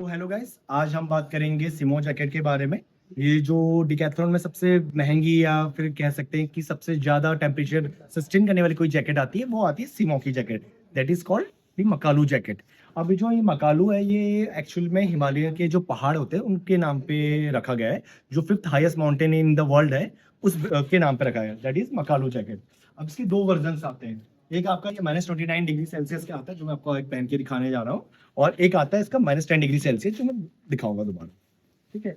तो hello guys, आज हम बात करेंगे सिमो जैकेट के बारे में। ये जो डिकैथलॉन में सबसे महंगी या फिर कह सकते हैं कि सबसे ज़्यादा टेम्परेचर सस्टेन करने वाली कोई जैकेट आती है, वो आती है सिमो की jacket. That is called the Makalu jacket. अब जो ये मकालू है, ये एक्चुअल में हिमालय के जो पहाड़ होते हैं, उनके नाम पे रखा गया है। जो 5th highest mountain in the world है, उस के नाम पे रखा गया है। That is Makalu jacket. अब इसके 2 वर्जन्स आते हैं। एक आपका ये -29 डिग्री सेल्सियस का आता है, जो मैं आपको एक पहन के दिखाने जा रहा हूँ। और एक आता है इसका -10 डिग्री सेल्सियस, जो मैं दिखाऊंगा दोबारा। ठीक है।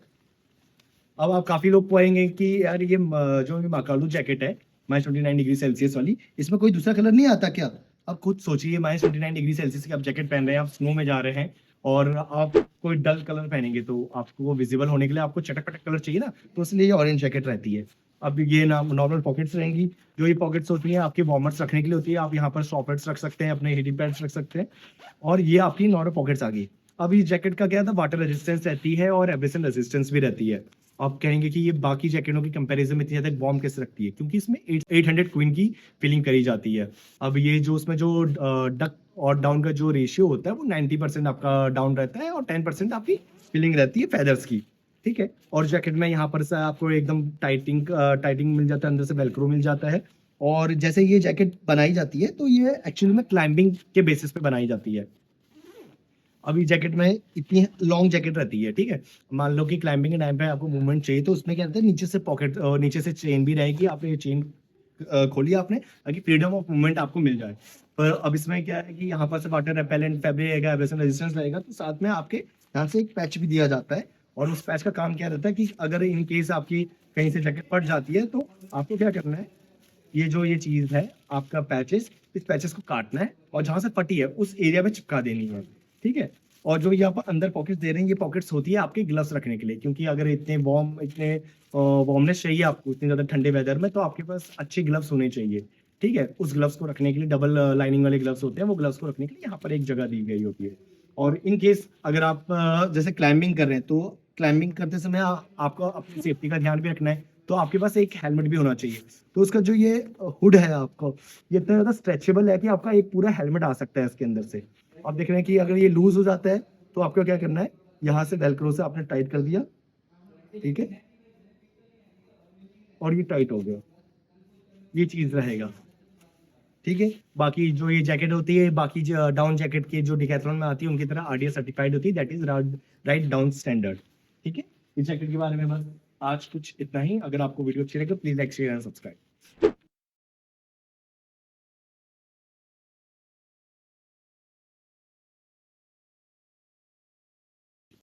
अब आप काफी लोग कहेंगे कि यार ये जो ये मकालू जैकेट है -29 डिग्री सेल्सियस वाली, इसमें कोई दूसरा कलर नहीं आता क्या? अब खुद सोचिए, -29 डिग्री सेल्सियस की आप जैकेट पहन रहे हैं, आप स्नो में जा रहे हैं और आप कोई डल कलर पहनेंगे तो आपको वो विजिबल होने के लिए आपको चटक पटक कलर चाहिए ना, तो इसलिए ये ऑरेंज जैकेट रहती है। अब ये ना नॉर्मल पॉकेट्स रहेंगी। जो ये पॉकेट्स होती हैं आपके वार्मर्स रखने के लिए होती है। आप यहाँ पर सॉकेट्स रख सकते हैं, अपने हीटिंग पैड्स रख सकते हैं। और ये आपकी नॉर्मल पॉकेट्स आ गई। अब इस जैकेट का क्या था, वाटर रेजिस्टेंस रहती है और एब्रेशन रेजिस्टेंस भी रहती है। आप कहेंगे कि ये बाकी जैकेटों की कंपैरिजन में इतनी ज़्यादा वार्म कैसे रखती है? क्योंकि इसमें 800 क्वीन की फिलिंग करी जाती है। अब ये जो उसमें जो डक और डाउन का जो रेशियो होता है, वो 90% आपका डाउन रहता है और 10% आपकी फिलिंग रहती है फेदर्स की। ठीक है। और जैकेट में यहाँ पर से आपको एकदम टाइटिंग मिल जाता है, अंदर से वेलक्रो मिल जाता है। और जैसे ये जैकेट बनाई जाती है, तो ये एक्चुअली में क्लाइंबिंग के बेसिस पे बनाई जाती है। अभी जैकेट में इतनी लॉन्ग जैकेट रहती है, ठीक है। मान लो कि क्लाइंबिंग के टाइम पे आपको मूवमेंट चाहिए, तो उसमें क्या रहता है, नीचे से पॉकेट नीचे से चेन भी रहेगी। आपने ये चेन खोली आपने, ताकि फ्रीडम ऑफ मूवमेंट आपको मिल जाए। पर अब इसमें क्या है कि यहाँ पर से वाटर रेपेलेंट फैब्रिक रहेगा, एब्रेशन रेजिस्टेंस रहेगा, तो साथ में आपके यहाँ से एक पैच भी दिया जाता है। और उस पैच का काम क्या रहता है कि अगर इन केस आपकी कहीं से जैकेट फट जाती है, तो आपको क्या करना है, ये चीज़ है आपका पैचेस, इस पैचेस को काटना है और जहाँ से फटी है उस एरिया में चिपका देनी है, ठीक है? और जो ये आप अंदर पॉकेट्स दे रहे हैं, ये पॉकेट्स होती है आपके ग्लव्स रखने के लिए, क्योंकि अगर इतने वार्मनेस चाहिए आपको इतने ज़्यादा ठंडे वेदर में, तो आपके पास अच्छे ग्लव्स होने चाहिए, ठीक है? उस ग्लव्स को रखने के लिए डबल लाइनिंग वाले ग्लव्स होते हैं, वो ग्लव्स को रखने के लिए यहाँ पर एक जगह दी गई होती है। और इन केस अगर आप जैसे क्लाइंबिंग कर रहे हैं, तो क्लाइंबिंग करते समय आपको अपनी सेफ्टी का ध्यान भी रखना है, तो आपके पास एक हेलमेट भी होना चाहिए। तो उसका जो ये हुड है आपका, ये इतना ज़्यादा स्ट्रेचेबल है कि आपका एक पूरा हेलमेट आ सकता है इसके अंदर से। आप देख रहे हैं कि अगर ये लूज़ हो जाता है, तो आपको क्या करना है, यहाँ से वेलक्रो से आपने टाइट कर दिया, ठीक है? और ये टाइट हो गया। ये चीज़ रहेगा, ठीक है? बाकी जो ये जैकेट होती है, बाकी जो डाउन जैकेट की जो डिकैथलॉन में आती है, उनकी तरह आरडीएस सर्टिफाइड होती है, that is write down standard, ठीक है? इस जैकेट के बारे में बस आज कुछ इतना ही। अगर आपको वीडियो अच्छी लगे तो please like, share and subscribe.